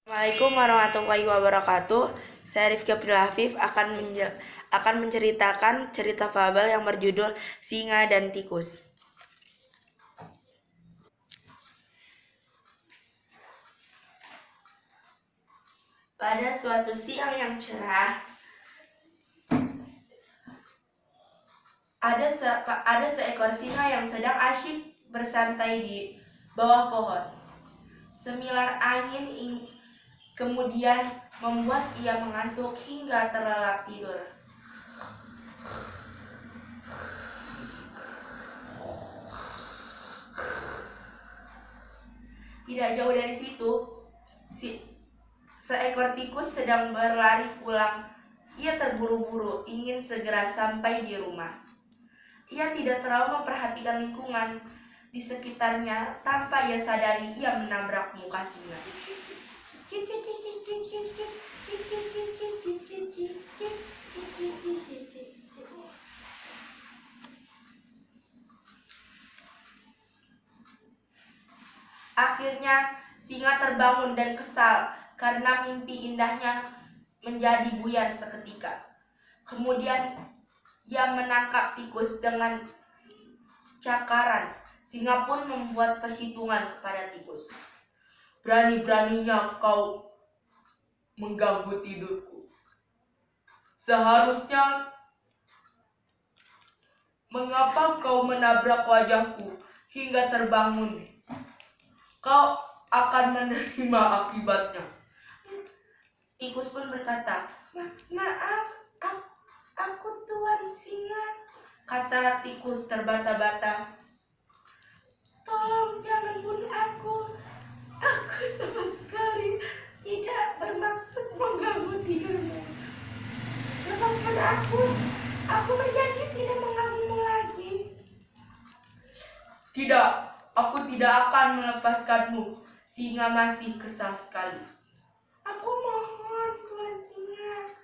Assalamualaikum warahmatullahi wabarakatuh. Saya Rifki April Afif akan menceritakan cerita fabel yang berjudul Singa dan Tikus. Pada suatu siang yang cerah, ada seekor singa yang sedang asyik bersantai di bawah pohon. Semilar angin kemudian membuat ia mengantuk hingga terlelap tidur. Tidak jauh dari situ, seekor tikus sedang berlari pulang. Ia terburu-buru, ingin segera sampai di rumah. Ia tidak terlalu memperhatikan lingkungan di sekitarnya. Tanpa ia sadari, ia menabrak muka singa. Akhirnya singa terbangun dan kesal karena mimpi indahnya menjadi buyar seketika. Kemudian ia menangkap tikus dengan cakaran. Singa pun membuat perhitungan kepada tikus. Berani-beraninya kau mengganggu tidurku. Seharusnya mengapa kau menabrak wajahku hingga terbangun? Kau akan menerima akibatnya. Tikus pun berkata, Maaf, aku Tuan Singa, kata tikus terbata-bata. Tolong jangan bunuh aku. Aku sama sekali tidak bermaksud mengganggu tidurmu. Lepaskan aku. Aku berjanji tidak mengganggumu lagi. Tidak, aku tidak akan melepaskanmu. Singa masih kesal sekali. Aku mohon, Tuan Singa.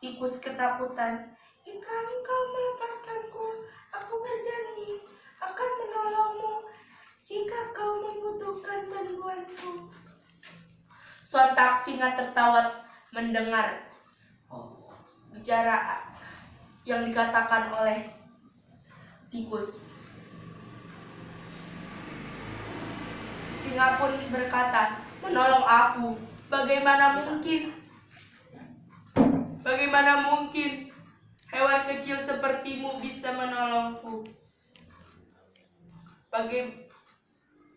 Tikus ketakutan. Jika engkau melepaskanku, aku berjanji akan menolongmu jika kau membutuhkan bantuanku. Sontak singa tertawa mendengar bicara yang dikatakan oleh tikus. Singa pun berkata, menolong aku? Bagaimana mungkin? Bagaimana mungkin hewan kecil sepertimu bisa menolongku?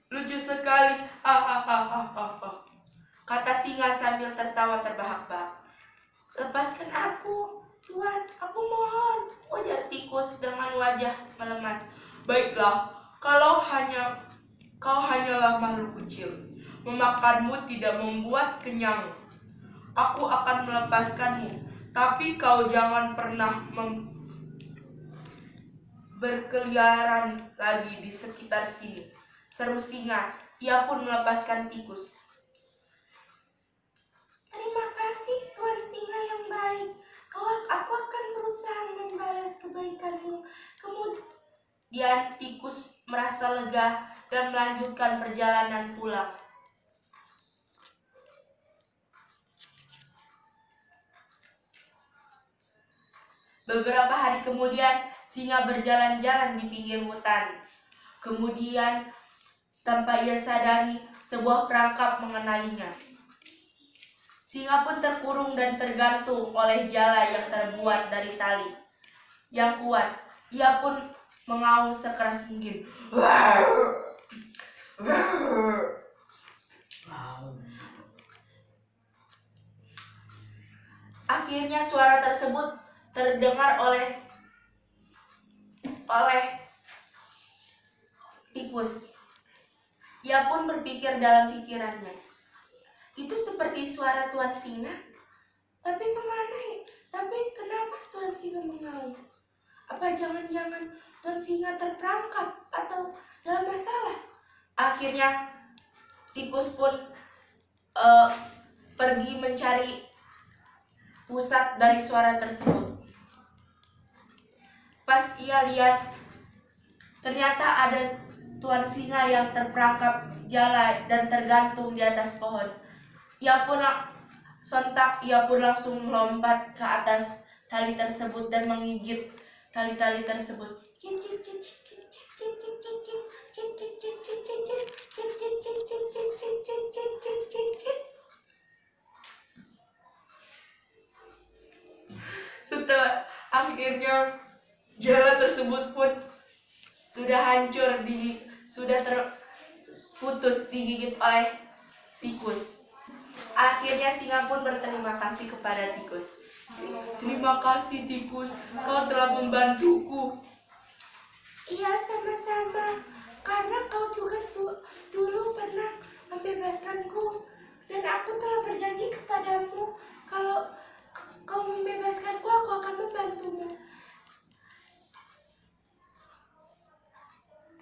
Lucu sekali, kata singa sambil tertawa terbahak-bahak. Lepaskan aku, Tuan, aku mohon, ujar tikus dengan wajah melemas. Baiklah, kau hanyalah makhluk kecil. Memakanmu tidak membuat kenyang. Aku akan melepaskanmu, tapi kau jangan pernah berkeliaran lagi di sekitar sini, seru singa. Ia pun melepaskan tikus. Terima kasih, Tuan Singa yang baik. Kelak aku akan berusaha membalas kebaikanmu. Kemudian tikus merasa lega dan melanjutkan perjalanan pulang. Beberapa hari kemudian, singa berjalan-jalan di pinggir hutan. Kemudian, tanpa ia sadari, sebuah perangkap mengenainya. Singa pun terkurung dan tergantung oleh jala yang terbuat dari tali yang kuat. Ia pun mengaum sekeras mungkin. Akhirnya suara tersebut terdengar oleh tikus. Ia pun berpikir dalam pikirannya, itu seperti suara Tuan Singa. Tapi kenapa Tuan Singa mengaum? Apa jangan-jangan Tuan Singa terperangkap atau dalam masalah? Akhirnya tikus pun pergi mencari pusat dari suara tersebut. Pas ia lihat, ternyata ada Tuan Singa yang terperangkap jala dan tergantung di atas pohon. Sontak ia pun langsung melompat ke atas tali tersebut dan menggigit tali-tali tersebut. Setelah akhirnya jala tersebut pun sudah hancur, sudah terputus digigit oleh tikus. Akhirnya singa pun berterima kasih kepada tikus. Terima kasih tikus, kau telah membantuku. Iya, sama-sama. Karena kau juga dulu pernah membebaskanku. Dan aku telah berjanji kepadamu, kalau kau membebaskanku, aku akan membantumu.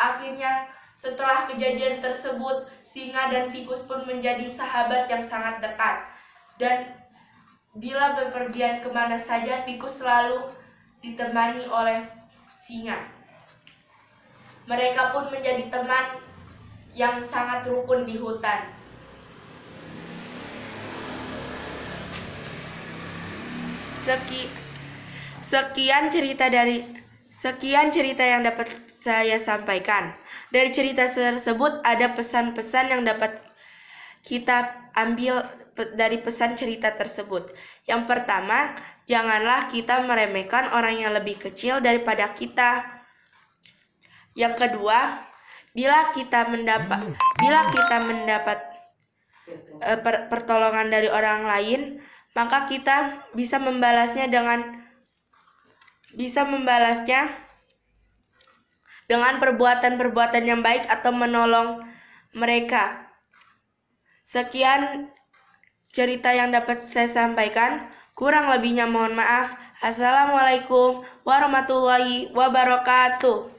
Akhirnya, setelah kejadian tersebut, singa dan tikus pun menjadi sahabat yang sangat dekat. Dan bila bepergian kemana saja, tikus selalu ditemani oleh singa. Mereka pun menjadi teman yang sangat rukun di hutan. Sekian cerita yang dapat saya sampaikan. Dari cerita tersebut ada pesan-pesan yang dapat kita ambil dari pesan cerita tersebut. Yang pertama, janganlah kita meremehkan orang yang lebih kecil daripada kita. Yang kedua, bila kita mendapat pertolongan dari orang lain, maka kita bisa membalasnya dengan perbuatan-perbuatan yang baik atau menolong mereka. Sekian cerita yang dapat saya sampaikan. Kurang lebihnya mohon maaf. Assalamualaikum warahmatullahi wabarakatuh.